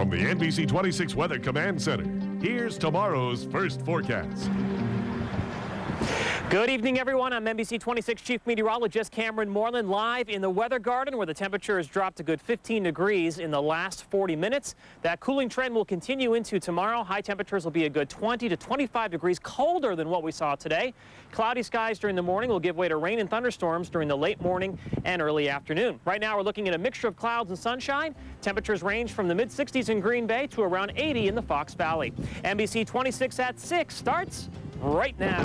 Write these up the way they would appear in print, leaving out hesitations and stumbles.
From the NBC 26 Weather Command Center, here's tomorrow's first forecast. Good evening, everyone. I'm NBC 26 Chief Meteorologist Cameron Moreland, live in the Weather Garden, where the temperature has dropped a good 15 degrees in the last 40 minutes. That cooling trend will continue into tomorrow. High temperatures will be a good 20 to 25 degrees colder than what we saw today. Cloudy skies during the morning will give way to rain and thunderstorms during the late morning and early afternoon. Right now, we're looking at a mixture of clouds and sunshine. Temperatures range from the mid-60s in Green Bay to around 80 in the Fox Valley. NBC 26 at 6 starts right now.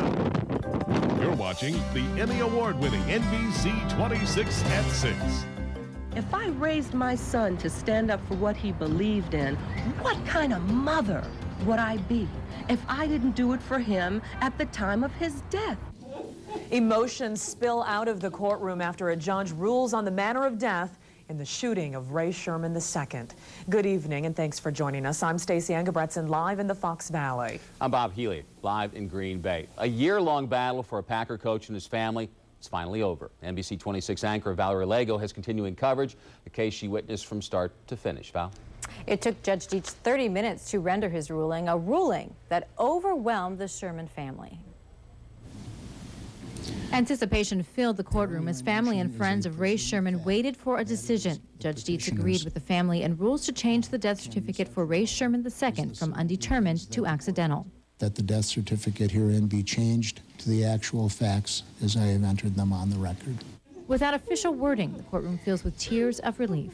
You're watching the Emmy Award-winning NBC 26 at 6. If I raised my son to stand up for what he believed in, what kind of mother would I be if I didn't do it for him at the time of his death? Emotions spill out of the courtroom after a judge rules on the manner of death in the shooting of Ray Sherman II. Good evening, and thanks for joining us. I'm Stacey Engebretson, live in the Fox Valley. I'm Bob Healy, live in Green Bay. A year-long battle for a Packer coach and his family is finally over. NBC 26 anchor Valerie Lego has continuing coverage, a case she witnessed from start to finish. Val? It took Judge Deitch 30 minutes to render his ruling, a ruling that overwhelmed the Sherman family. Anticipation filled the courtroom as family and friends of Ray Sherman waited for a decision. Judge Deitch agreed with the family and rules to change the death certificate for Ray Sherman II from undetermined to accidental. That the death certificate herein be changed to the actual facts as I have entered them on the record. Without official wording, the courtroom fills with tears of relief.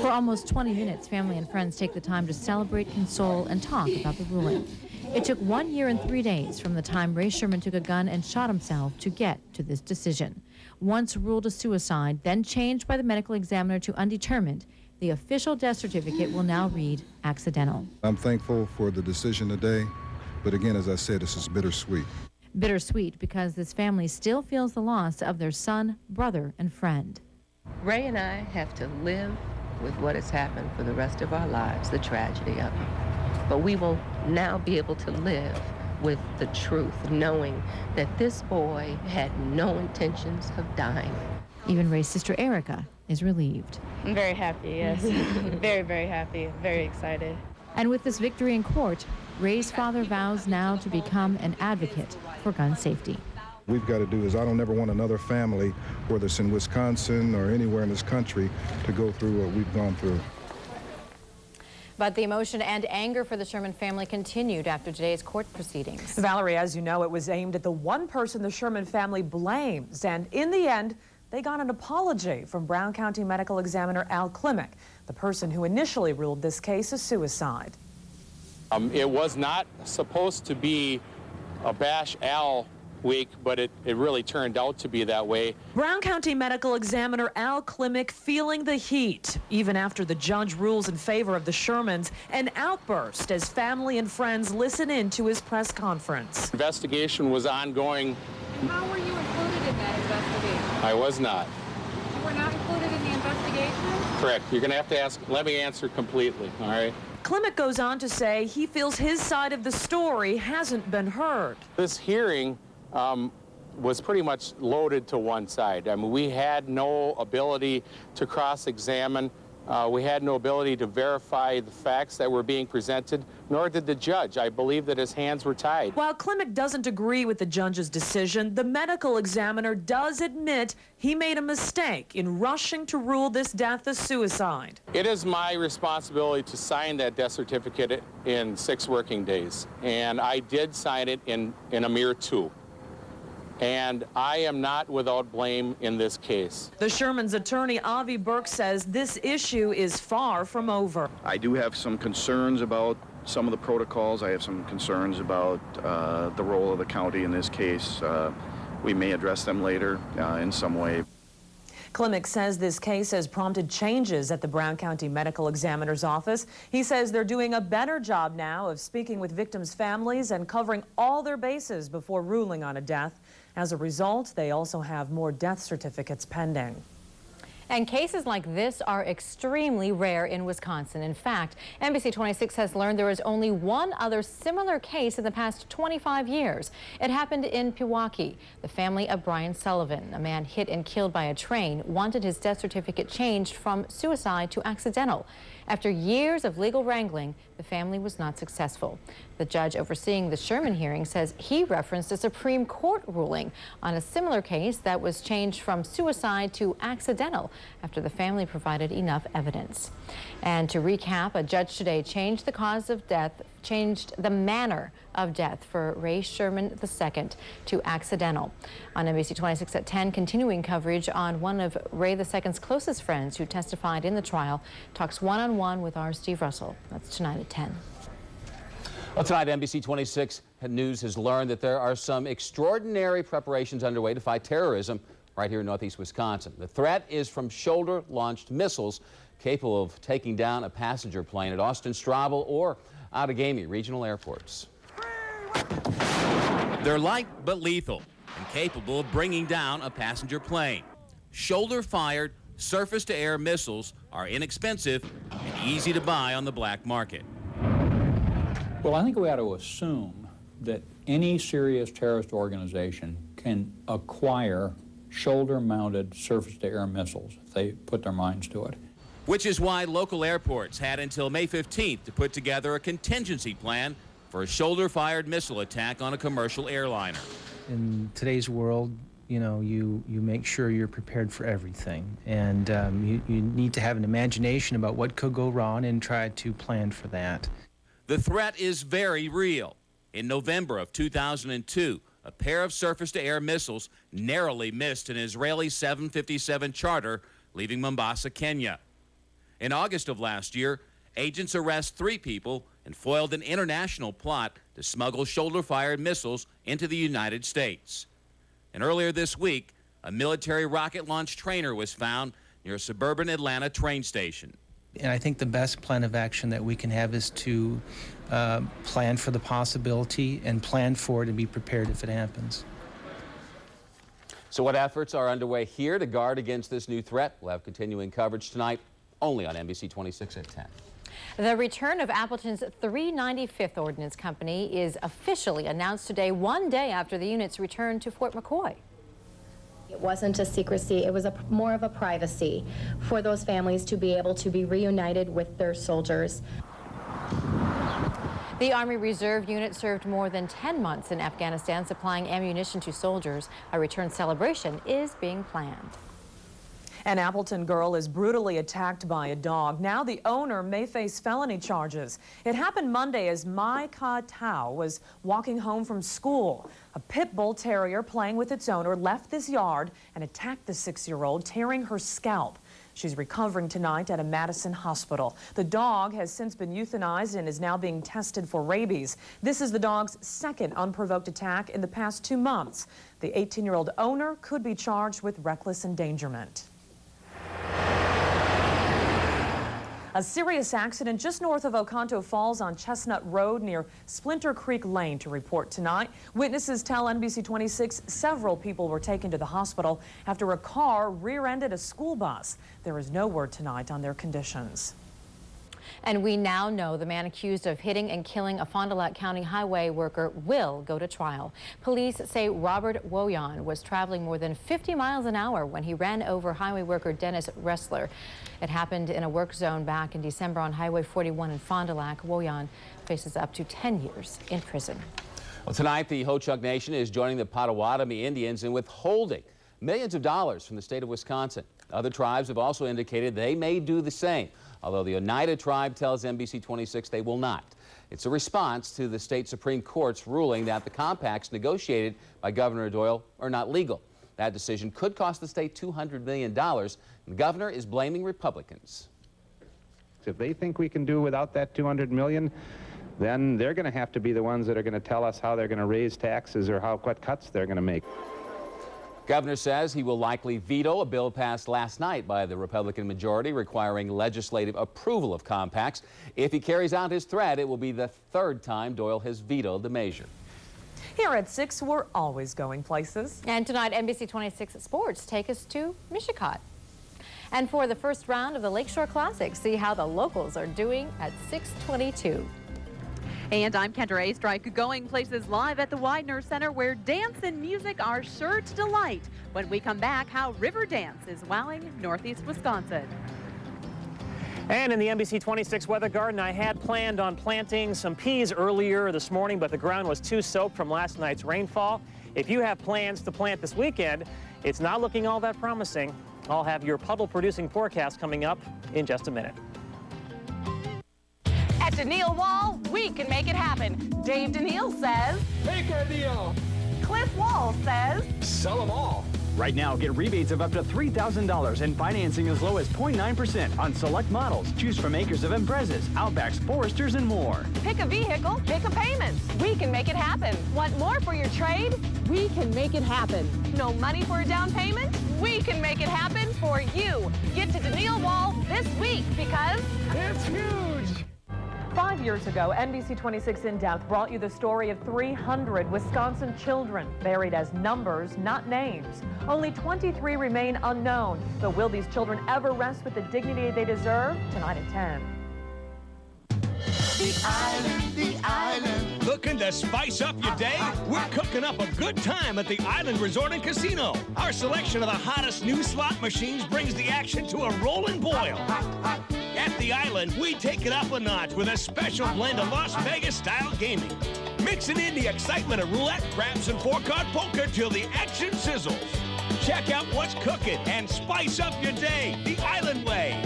For almost 20 minutes, family and friends take the time to celebrate, console, and talk about the ruling. It took 1 year and 3 days from the time Ray Sherman took a gun and shot himself to get to this decision. Once ruled a suicide, then changed by the medical examiner to undetermined, the official death certificate will now read accidental. I'm thankful for the decision today, but again, as I said, this is bittersweet. Bittersweet because this family still feels the loss of their son, brother, and friend. Ray and I have to live with what has happened for the rest of our lives, the tragedy of it. But we will now be able to live with the truth, knowing that this boy had no intentions of dying. Even Ray's sister Erica is relieved. I'm very happy, yes. Very, very happy, very excited. And with this victory in court, Ray's father vows now to become an advocate for gun safety. We've got to do is I don't ever want another family, whether it's in Wisconsin or anywhere in this country, to go through what we've gone through. But the emotion and anger for the Sherman family continued after today's court proceedings. Valerie, as you know, it was aimed at the one person the Sherman family blames. And in the end, they got an apology from Brown County Medical Examiner Al Klimek, the person who initially ruled this case a suicide. It was not supposed to be a bash Al week, but it really turned out to be that way. Brown County Medical Examiner Al Klimek feeling the heat, even after the judge rules in favor of the Shermans, an outburst as family and friends listen in to his press conference. Investigation was ongoing. How were you included in that investigation? I was not. You were not included in the investigation? Correct. You're going to have to let me answer completely, all right? Klimek goes on to say he feels his side of the story hasn't been heard. This hearing was pretty much loaded to one side. I mean, we had no ability to cross-examine. We had no ability to verify the facts that were being presented, nor did the judge. I believe that his hands were tied. While Klimek doesn't agree with the judge's decision, the medical examiner does admit he made a mistake in rushing to rule this death a suicide. It is my responsibility to sign that death certificate in 6 working days, and I did sign it in a mere 2. And I am not without blame in this case. The Sherman's attorney, Avi Burke, says this issue is far from over. I do have some concerns about some of the protocols. I have some concerns about the role of the county in this case. We may address them later in some way. Klimek says this case has prompted changes at the Brown County Medical Examiner's office. He says they're doing a better job now of speaking with victims' families and covering all their bases before ruling on a death. As a result, they also have more death certificates pending. And cases like this are extremely rare in Wisconsin. In fact, NBC 26 has learned there is only one other similar case in the past 25 years. It happened in Pewaukee. The family of Brian Sullivan, a man hit and killed by a train, wanted his death certificate changed from suicide to accidental. After years of legal wrangling, the family was not successful. The judge overseeing the Sherman hearing says he referenced a Supreme Court ruling on a similar case that was changed from suicide to accidental after the family provided enough evidence. And to recap, a judge today changed the cause of death, changed the manner of death for Ray Sherman II to accidental. On NBC 26 at 10, continuing coverage on one of Ray II's closest friends who testified in the trial, talks one-on-one with our Steve Russell. That's tonight at 10. Well, tonight, NBC 26 News has learned that there are some extraordinary preparations underway to fight terrorism right here in northeast Wisconsin. The threat is from shoulder-launched missiles capable of taking down a passenger plane at Austin Straubel or Outagamie regional airports. They're light but lethal and capable of bringing down a passenger plane. Shoulder-fired surface-to-air missiles are inexpensive and easy to buy on the black market. Well, I think we ought to assume that any serious terrorist organization can acquire shoulder-mounted surface-to-air missiles if they put their minds to it. Which is why local airports had until May 15th to put together a contingency plan for a shoulder-fired missile attack on a commercial airliner. In today's world, you know, you make sure you're prepared for everything. And you need to have an imagination about what could go wrong and try to plan for that. The threat is very real. In November of 2002, a pair of surface-to-air missiles narrowly missed an Israeli 757 charter leaving Mombasa, Kenya. In August of last year, agents arrested 3 people and foiled an international plot to smuggle shoulder-fired missiles into the United States. And earlier this week, a military rocket launch trainer was found near a suburban Atlanta train station. And I think the best plan of action that we can have is to plan for the possibility and plan for it and be prepared if it happens. So what efforts are underway here to guard against this new threat? We'll have continuing coverage tonight only on NBC 26 at 10. The return of Appleton's 395th Ordnance Company is officially announced today, one day after the unit's return to Fort McCoy. It wasn't a secrecy, it was more of a privacy for those families to be able to be reunited with their soldiers. The Army Reserve Unit served more than 10 months in Afghanistan supplying ammunition to soldiers. A return celebration is being planned. An Appleton girl is brutally attacked by a dog. Now the owner may face felony charges. It happened Monday as MISHICOT was walking home from school. A pit bull terrier playing with its owner left this yard and attacked the 6-year-old, tearing her scalp. She's recovering tonight at a Madison hospital. The dog has since been euthanized and is now being tested for rabies. This is the dog's second unprovoked attack in the past 2 months. The 18-year-old owner could be charged with reckless endangerment. A serious accident just north of Oconto Falls on Chestnut Road near Splinter Creek Lane to report tonight. Witnesses tell NBC 26 several people were taken to the hospital after a car rear-ended a school bus. There is no word tonight on their conditions. And we now know the man accused of hitting and killing a Fond du Lac County highway worker will go to trial. Police say Robert WEIONER was traveling more than 50 miles an hour when he ran over highway worker Dennis Ressler. It happened in a work zone back in December on Highway 41 in Fond du Lac. WEIONER faces up to 10 years in prison. Well, tonight, the Ho-Chunk Nation is joining the Potawatomi Indians in withholding millions of dollars from the state of Wisconsin. Other tribes have also indicated they may do the same, although the Oneida tribe tells NBC 26 they will not. It's a response to the state Supreme Court's ruling that the compacts negotiated by Governor Doyle are not legal. That decision could cost the state $200 million, and the governor is blaming Republicans. If they think we can do without that $200 million, then they're going to have to be the ones that are going to tell us how they're going to raise taxes or what cuts they're going to make. Governor says he will likely veto a bill passed last night by the Republican majority requiring legislative approval of compacts. If he carries out his threat, it will be the 3rd time Doyle has vetoed the measure. Here at 6, we're always going places. And tonight, NBC 26 Sports take us to MISHICOT. And for the first round of the Lakeshore Classic, see how the locals are doing at 6:22. And I'm Kendra A. Strike, going places live at the WEIONER Center, where dance and music are sure to delight. When we come back, how Riverdance is wowing Northeast Wisconsin. And in the NBC 26 weather garden, I had planned on planting some peas earlier this morning, but the ground was too soaked from last night's rainfall. If you have plans to plant this weekend, it's not looking all that promising. I'll have your puddle-producing forecast coming up in just a minute. At Daniil Wall, we can make it happen. Dave Daniil says, make a deal. Cliff Wall says, sell them all. Right now, get rebates of up to $3,000 and financing as low as 0.9% on select models. Choose from makers of Imprezas, Outbacks, Foresters, and more. pick a vehicle, pick a payment. We can make it happen. Want more for your trade? We can make it happen. No money for a down payment? We can make it happen for you. Get to Daniil Wall this week because it's huge. 5 years ago, NBC 26 In Depth brought you the story of 300 Wisconsin children buried as numbers, not names. Only 23 remain unknown. But will these children ever rest with the dignity they deserve? Tonight at 10. The island, the island. Looking to spice up your day? We're cooking up a good time at the Island Resort and Casino. Our selection of the hottest new slot machines brings the action to a rolling boil. At the Island, we take it up a notch with a special blend of Las Vegas-style gaming. Mixing in the excitement of roulette, craps, and four-card poker till the action sizzles. Check out what's cooking and spice up your day the Island way.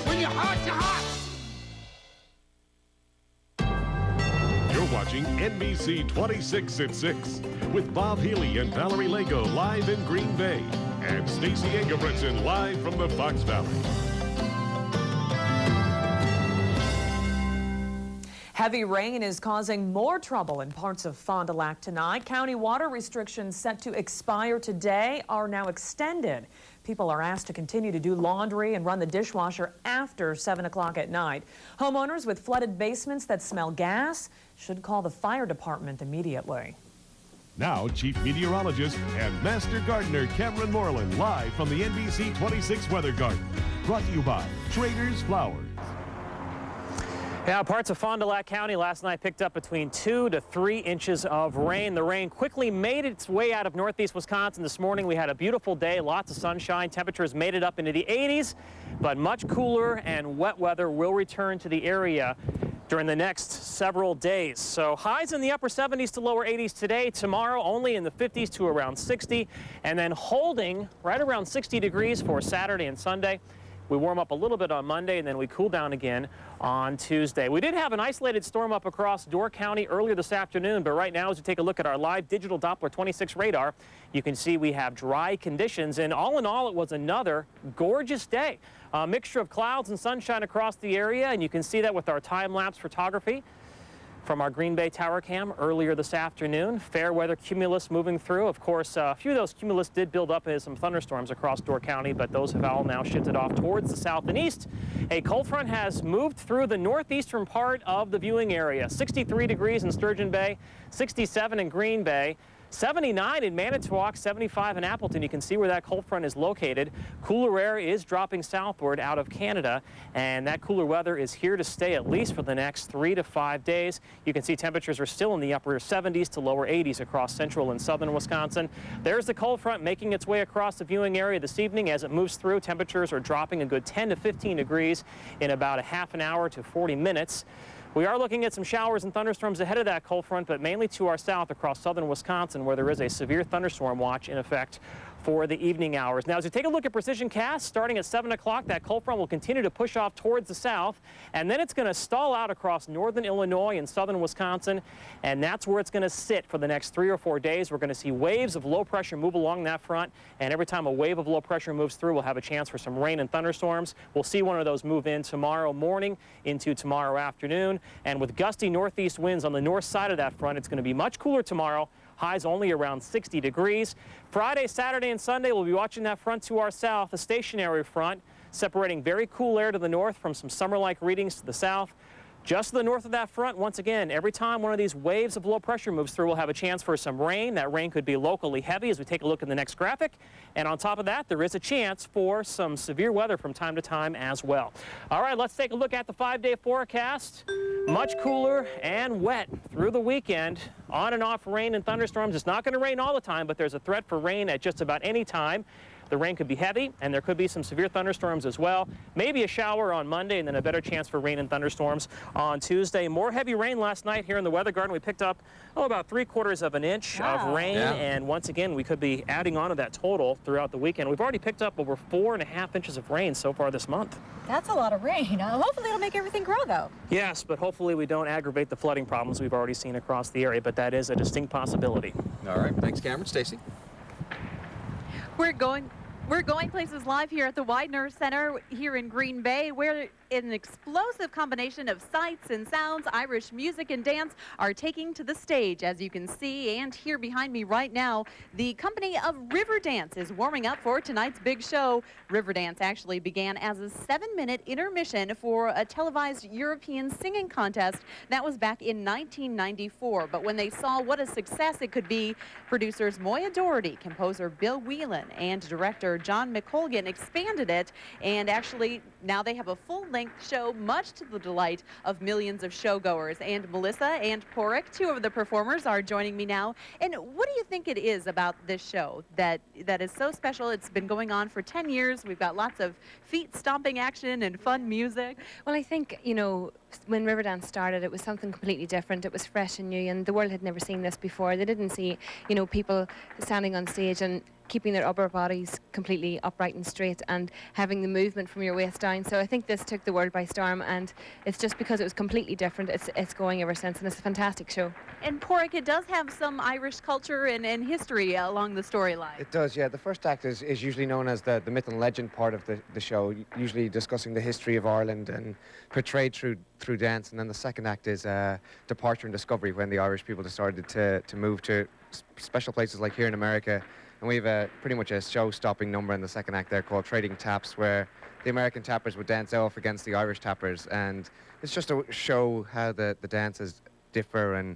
When you're hot, you're hot. You're watching NBC 26 at 6 with Bob Healy and Valerie Lego live in Green Bay and Stacey Engebretson live from the Fox Valley. Heavy rain is causing more trouble in parts of Fond du Lac tonight. County water restrictions set to expire today are now extended. People are asked to continue to do laundry and run the dishwasher after 7 o'clock at night. Homeowners with flooded basements that smell gas should call the fire department immediately. Now, Chief Meteorologist and Master Gardener Cameron Moreland live from the NBC 26 Weather Garden. Brought to you by Trader's Flowers. Yeah, parts of Fond du Lac County last night picked up between 2 to 3 inches of rain. The rain quickly made its way out of northeast Wisconsin this morning. We had a beautiful day, lots of sunshine. Temperatures made it up into the 80s, but much cooler and wet weather will return to the area during the next several days. So highs in the upper 70s to lower 80s today. Tomorrow only in the 50s to around 60, and then holding right around 60 degrees for Saturday and Sunday. We warm up a little bit on Monday, and then we cool down again on Tuesday. We did have an isolated storm up across Door County earlier this afternoon, but right now, as we take a look at our live digital Doppler 26 radar, you can see we have dry conditions, and all in all, it was another gorgeous day. A mixture of clouds and sunshine across the area, and you can see that with our time-lapse photography from our Green Bay Tower Cam earlier this afternoon. Fair weather cumulus moving through. Of course, a few of those cumulus did build up as some thunderstorms across Door County, but those have all now shifted off towards the south and east. A cold front has moved through the northeastern part of the viewing area. 63 degrees in Sturgeon Bay, 67 in Green Bay, 79 in Manitowoc, 75 in Appleton. You can see where that cold front is located. Cooler air is dropping southward out of Canada, and that cooler weather is here to stay at least for the next 3 to 5 days. You can see temperatures are still in the upper 70s to lower 80s across central and southern Wisconsin. There's the cold front making its way across the viewing area this evening. As it moves through, temperatures are dropping a good 10 to 15 degrees in about a half an hour to 40 minutes. We are looking at some showers and thunderstorms ahead of that cold front, but mainly to our south across southern Wisconsin, where there is a severe thunderstorm watch in effect for the evening hours. Now, as we take a look at precision cast, starting at 7 o'clock, that cold front will continue to push off towards the south, and then it's going to stall out across northern Illinois and southern Wisconsin, and that's where it's going to sit for the next 3 or 4 days. We're going to see waves of low pressure move along that front, and every time a wave of low pressure moves through, we'll have a chance for some rain and thunderstorms. We'll see one of those move in tomorrow morning into tomorrow afternoon, and with gusty northeast winds on the north side of that front, it's going to be much cooler tomorrow. Highs only around 60 degrees. Friday, Saturday, and Sunday, we'll be watching that front to our south, a stationary front, separating very cool air to the north from some summer-like readings to the south. Just to the north of that front, once again, every time one of these waves of low pressure moves through, we'll have a chance for some rain. That rain could be locally heavy as we take a look at the next graphic. And on top of that, there is a chance for some severe weather from time to time as well. All right, let's take a look at the 5-day forecast. Much cooler and wet through the weekend. On and off rain and thunderstorms. It's not going to rain all the time, but there's a threat for rain at just about any time. The rain could be heavy, and there could be some severe thunderstorms as well. Maybe a shower on Monday, and then a better chance for rain and thunderstorms on Tuesday. More heavy rain last night here in the weather garden. We picked up, about 3/4 of an inch of rain, and once again, we could be adding on to that total throughout the weekend. We've already picked up over 4.5 inches of rain so far this month. That's a lot of rain. Hopefully it'll make everything grow, though. Yes, but hopefully we don't aggravate the flooding problems we've already seen across the area, but that is a distinct possibility. All right, thanks, Cameron. Stacy? We're going places live here at the WEIONER Center here in Green Bay, where an explosive combination of sights and sounds, Irish music and dance are taking to the stage. As you can see and hear behind me right now, the company of RIVERDANCE is warming up for tonight's big show. RIVERDANCE actually began as a 7-minute intermission for a televised European singing contest that was back in 1994. But when they saw what a success it could be, producers Moya Doherty, composer Bill Whelan, and director John McColgan expanded it, and actually now they have a full-length show, much to the delight of millions of showgoers. And Melissa and Porrick, two of the performers, are joining me now. And what do you think it is about this show that is so special? It's been going on for 10 years. We've got lots of feet-stomping action and fun music. Well, I think, when RIVERDANCE started, it was something completely different. It was fresh and new, and the world had never seen this before. They didn't see, people standing on stage and keeping their upper bodies completely upright and straight and having the movement from your waist down. So I think this took the world by storm, and it's just because it was completely different. It's going ever since, and it's a fantastic show. And Porrick, it does have some Irish culture and history along the storyline. It does, yeah. The first act is usually known as the myth and legend part of the show, usually discussing the history of Ireland and portrayed through dance. And then the second act is departure and discovery, when the Irish people decided to move to special places like here in America. And we have pretty much a show-stopping number in the second act there called Trading Taps, where the American tappers would dance off against the Irish tappers. And it's just to show how the dances differ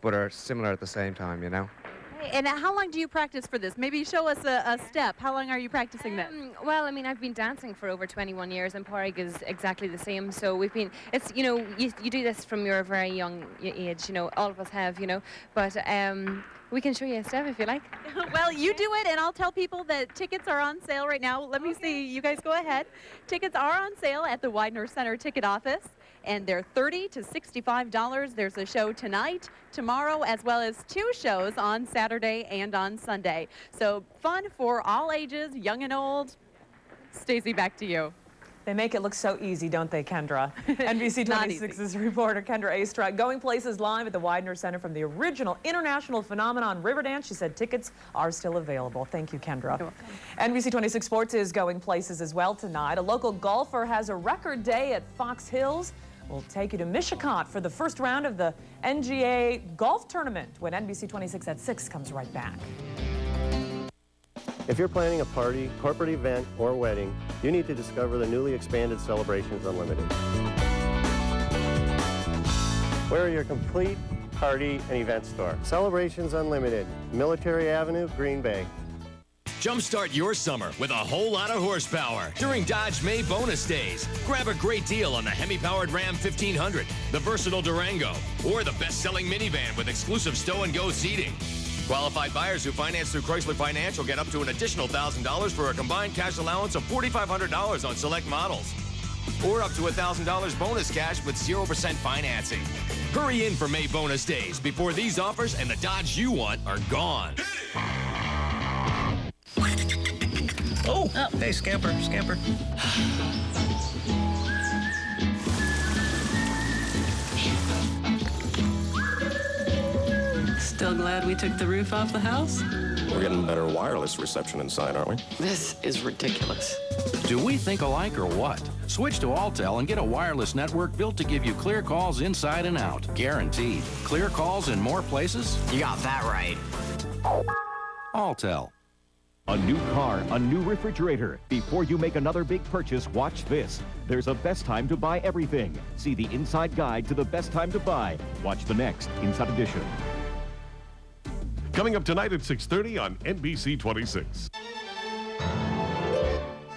but are similar at the same time, And how long do you practice for this? Maybe show us a step. How long are you practicing this? Well, I've been dancing for over 21 years, and Porrick is exactly the same. So we've been, you do this from your very young age, all of us have, but we can show you a step if you like. Well, you do it, and I'll tell people that tickets are on sale right now. Let me see. You guys go ahead. Tickets are on sale at the WEIONER Center ticket office, and they're $30 to $65. There's a show tonight, tomorrow, as well as 2 shows on Saturday and on Sunday. So fun for all ages, young and old. Stacy, back to you. They make it look so easy, don't they, Kendra? NBC 26's reporter Kendra Astra going places live at the WEIONER Center from the original international phenomenon RIVERDANCE. She said tickets are still available. Thank you, Kendra. NBC 26 Sports is going places as well tonight. A local golfer has a record day at Fox Hills. We'll take you to MISHICOT for the first round of the NGA golf tournament when NBC 26 at 6 comes right back. If you're planning a party, corporate event, or wedding, you need to discover the newly expanded Celebrations Unlimited. We're your complete party and event store. Celebrations Unlimited, Military Avenue, Green Bay. Jumpstart your summer with a whole lot of horsepower during Dodge May bonus days. Grab a great deal on the Hemi-powered Ram 1500, the versatile Durango, or the best-selling minivan with exclusive stow-and-go seating. Qualified buyers who finance through Chrysler Financial get up to an additional $1,000 for a combined cash allowance of $4,500 on select models. Or up to $1,000 bonus cash with 0% financing. Hurry in for May bonus days before these offers and the Dodge you want are gone. Oh, hey, scamper. Still glad we took the roof off the house? We're getting better wireless reception inside, aren't we? This is ridiculous. Do we think alike or what? Switch to Alltel and get a wireless network built to give you clear calls inside and out. Guaranteed. Clear calls in more places? You got that right. Alltel. A new car, a new refrigerator. Before you make another big purchase, watch this. There's a best time to buy everything. See the inside guide to the best time to buy. Watch the next Inside Edition. Coming up tonight at 6:30 on NBC 26.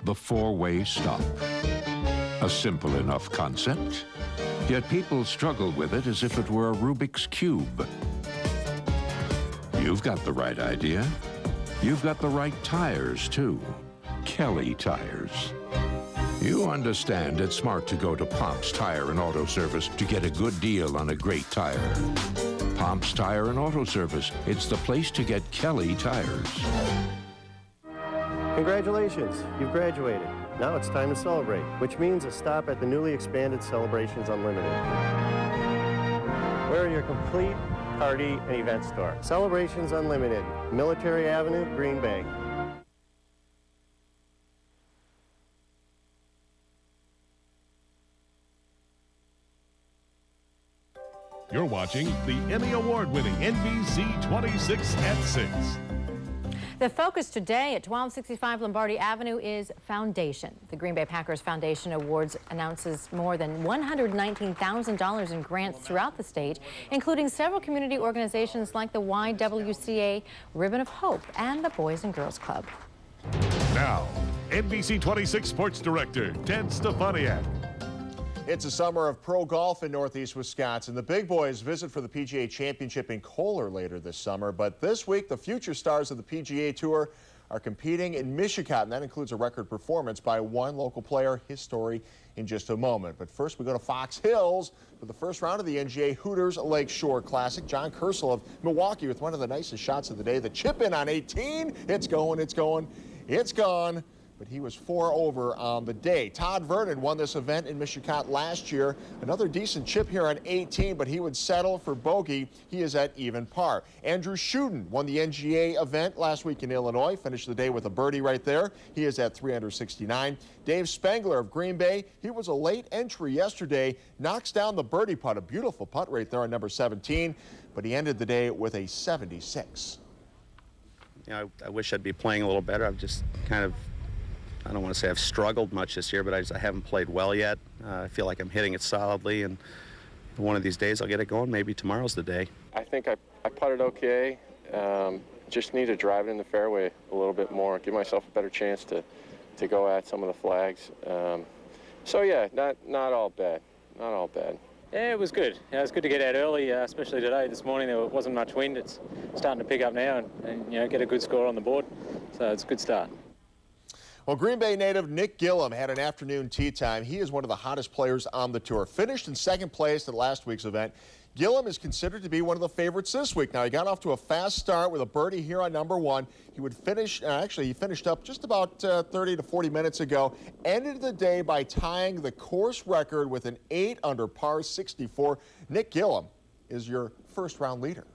The four-way stop. A simple enough concept, yet people struggle with it as if it were a Rubik's Cube. You've got the right idea. You've got the right tires, too. Kelly Tires. You understand it's smart to go to Pomp's Tire and Auto Service to get a good deal on a great tire. Pomp's Tire and Auto Service. It's the place to get Kelly Tires. Congratulations, you've graduated. Now it's time to celebrate, which means a stop at the newly expanded Celebrations Unlimited. We're your complete party and event store. Celebrations Unlimited, Military Avenue, Green Bay. You're watching the Emmy Award-winning NBC 26 at 6. The focus today at 1265 Lombardi Avenue is Foundation. The Green Bay Packers Foundation Awards announces more than $119,000 in grants throughout the state, including several community organizations like the YWCA, Ribbon of Hope, and the Boys and Girls Club. Now, NBC 26 Sports Director Ted Stefaniak. It's a summer of pro golf in Northeast Wisconsin. The big boys visit for the PGA Championship in Kohler later this summer. But this week, the future stars of the PGA Tour are competing in MISHICOT, and that includes a record performance by one local player. His story in just a moment. But first, we go to Fox Hills for the first round of the NGA Hooters Lakeshore Classic. John Kersel of Milwaukee with one of the nicest shots of the day. The chip in on 18. It's going, it's going, it's gone. But he was 4 over on the day. Todd Vernon won this event in MISHICOT last year. Another decent chip here on 18, but he would settle for bogey. He is at even par. Andrew Shuden won the NGA event last week in Illinois. Finished the day with a birdie right there. He is at 369. Dave Spengler of Green Bay, he was a late entry yesterday. Knocks down the birdie putt, a beautiful putt right there on number 17. But he ended the day with a 76. You know, I wish I'd be playing a little better. I've just kind of, I don't want to say I've struggled much this year, but I haven't played well yet. I feel like I'm hitting it solidly, and one of these days I'll get it going. Maybe tomorrow's the day. I think I putted okay. Just need to drive it in the fairway a little bit more, give myself a better chance to go at some of the flags. So yeah, not all bad, not all bad. Yeah, it was good. Yeah, it was good to get out early, especially today. This morning there wasn't much wind. It's starting to pick up now, and you know, get a good score on the board. So it's a good start. Well, Green Bay native Nick Gillum had an afternoon tee time. He is one of the hottest players on the tour. Finished in second place at last week's event. Gillum is considered to be one of the favorites this week. Now, he got off to a fast start with a birdie here on number 1. He would finish, actually, he finished up just about 30 to 40 minutes ago. Ended the day by tying the course record with an 8 under par 64. Nick Gillum is your first round leader.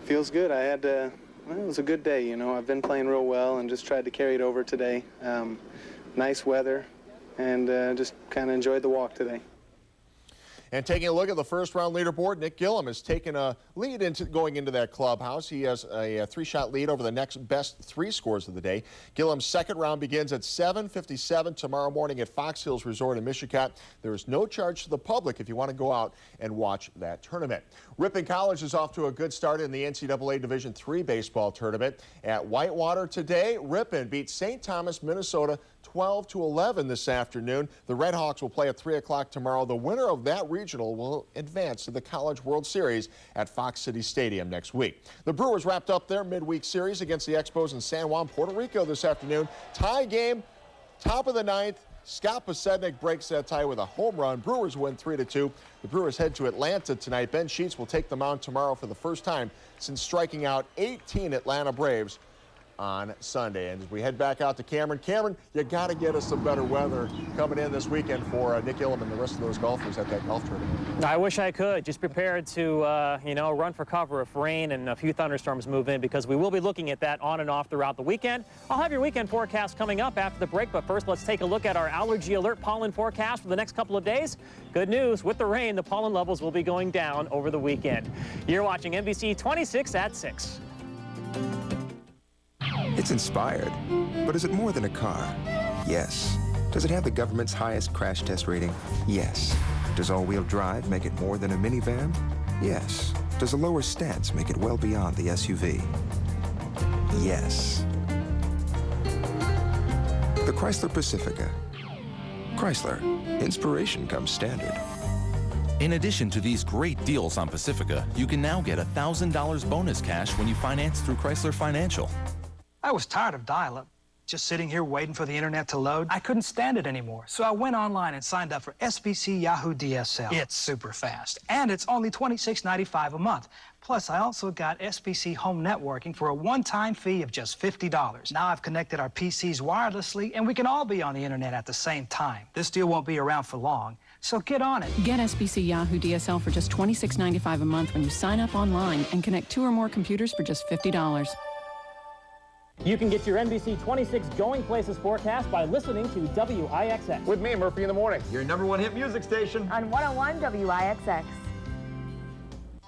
Feels good. I had well, it was a good day, you know. I've been playing real well and just tried to carry it over today. Nice weather, and just kind of enjoyed the walk today. And taking a look at the first round leaderboard, Nick Gillum has taken a lead into going into that clubhouse. He has a 3-shot lead over the next best 3 scores of the day. Gillum's second round begins at 7:57 tomorrow morning at Fox Hills Resort in MISHICOT. There is no charge to the public if you want to go out and watch that tournament. Ripon College is off to a good start in the NCAA Division III baseball tournament. At Whitewater today, Ripon beat St. Thomas, Minnesota 12-11 this afternoon. The Red Hawks will play at 3 o'clock tomorrow. The winner of that regional will advance to the College World Series at Fox City Stadium next week. The Brewers wrapped up their midweek series against the Expos in San Juan, Puerto Rico this afternoon. Tie game, top of the 9th. Scott Posednik breaks that tie with a home run. Brewers win 3-2. The Brewers head to Atlanta tonight. Ben Sheets will take the mound tomorrow for the first time since striking out 18 Atlanta Braves on Sunday. And as we head back out to Cameron, you got to get us some better weather coming in this weekend for Nick Gillum and the rest of those golfers at that golf tournament. I wish I could. Just prepared to, you know, run for cover if rain and a few thunderstorms move in, because we will be looking at that on and off throughout the weekend. I'll have your weekend forecast coming up after the break, but first let's take a look at our allergy alert pollen forecast for the next couple of days. Good news, with the rain, the pollen levels will be going down over the weekend. You're watching NBC 26 at 6. It's It's inspired. But is it more than a car? Yes. Does it have the government's highest crash test rating? Yes. Does all-wheel drive make it more than a minivan? Yes. Does a lower stance make it well beyond the SUV? Yes. The Chrysler Pacifica. Chrysler. Inspiration comes standard. In addition to these great deals on Pacifica, you can now get $1,000 bonus cash when you finance through Chrysler Financial. I was tired of dial-up. Just sitting here waiting for the internet to load. I couldn't stand it anymore, so I went online and signed up for SBC Yahoo DSL. It's super fast, and it's only $26.95 a month. Plus, I also got SBC Home Networking for a one-time fee of just $50. Now I've connected our PCs wirelessly, and we can all be on the internet at the same time. This deal won't be around for long, so get on it. Get SBC Yahoo DSL for just $26.95 a month when you sign up online and connect 2 or more computers for just $50. You can get your NBC 26 Going Places forecast by listening to WIXX. With me, Murphy in the Morning, your #1 hit music station. On 101 WIXX.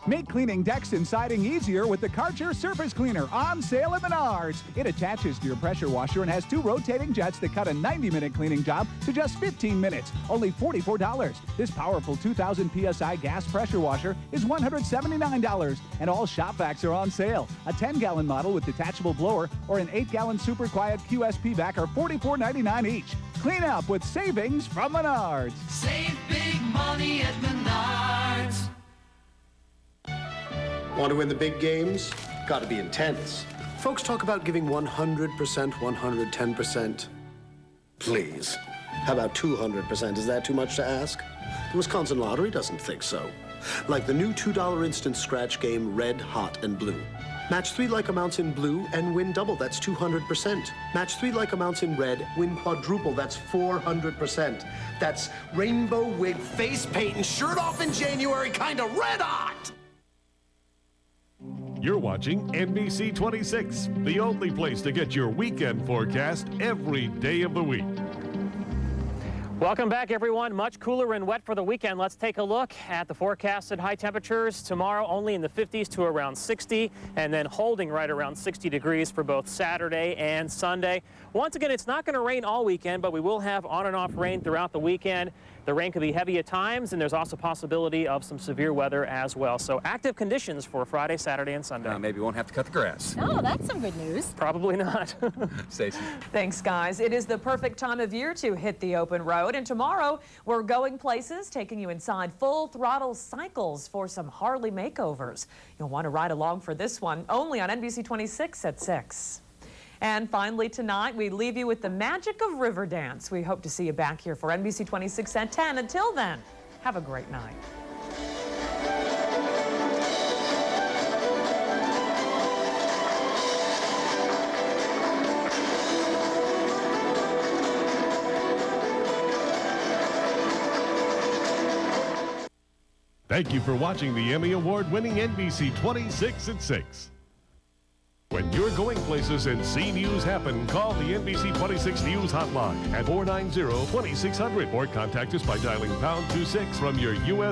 Make cleaning decks and siding easier with the Karcher Surface Cleaner, on sale at Menards. It attaches to your pressure washer and has 2 rotating jets that cut a 90-minute cleaning job to just 15 minutes, only $44. This powerful 2,000 PSI gas pressure washer is $179, and all shop vacs are on sale. A 10-gallon model with detachable blower or an 8-gallon super quiet QSP vac are $44.99 each. Clean up with savings from Menards. Save big money at Menards. Want to win the big games? Got to be intense. Folks talk about giving 100%, 110%. Please. How about 200%? Is that too much to ask? The Wisconsin Lottery doesn't think so. Like the new $2 instant scratch game, Red, Hot, and Blue. Match 3 like amounts in blue and win double, that's 200%. Match 3 like amounts in red, win quadruple, that's 400%. That's rainbow wig, face paint, and shirt off in January, kind of red hot! You're watching NBC 26, the only place to get your weekend forecast every day of the week. Welcome back, everyone. Much cooler and wet for the weekend. Let's take a look at the forecasted high temperatures. Tomorrow only in the 50s to around 60, and then holding right around 60 degrees for both Saturday and Sunday. Once again, it's not going to rain all weekend, but we will have on and off rain throughout the weekend. The rain could be heavy at times, and there's also possibility of some severe weather as well. So active conditions for Friday, Saturday, and Sunday. Maybe we won't have to cut the grass. Oh, that's some good news. Probably not. Stacey. Thanks, guys. It is the perfect time of year to hit the open road. And tomorrow, we're going places, taking you inside full throttle cycles for some Harley makeovers. You'll want to ride along for this one, only on NBC 26 at 6. And finally tonight, we leave you with the magic of Riverdance. We hope to see you back here for NBC 26 at 10. Until then, have a great night. Thank you for watching the Emmy Award-winning NBC 26 at 6. When you're going places and see news happen, call the NBC 26 News hotline at 490-2600 or contact us by dialing #26 from your U.S.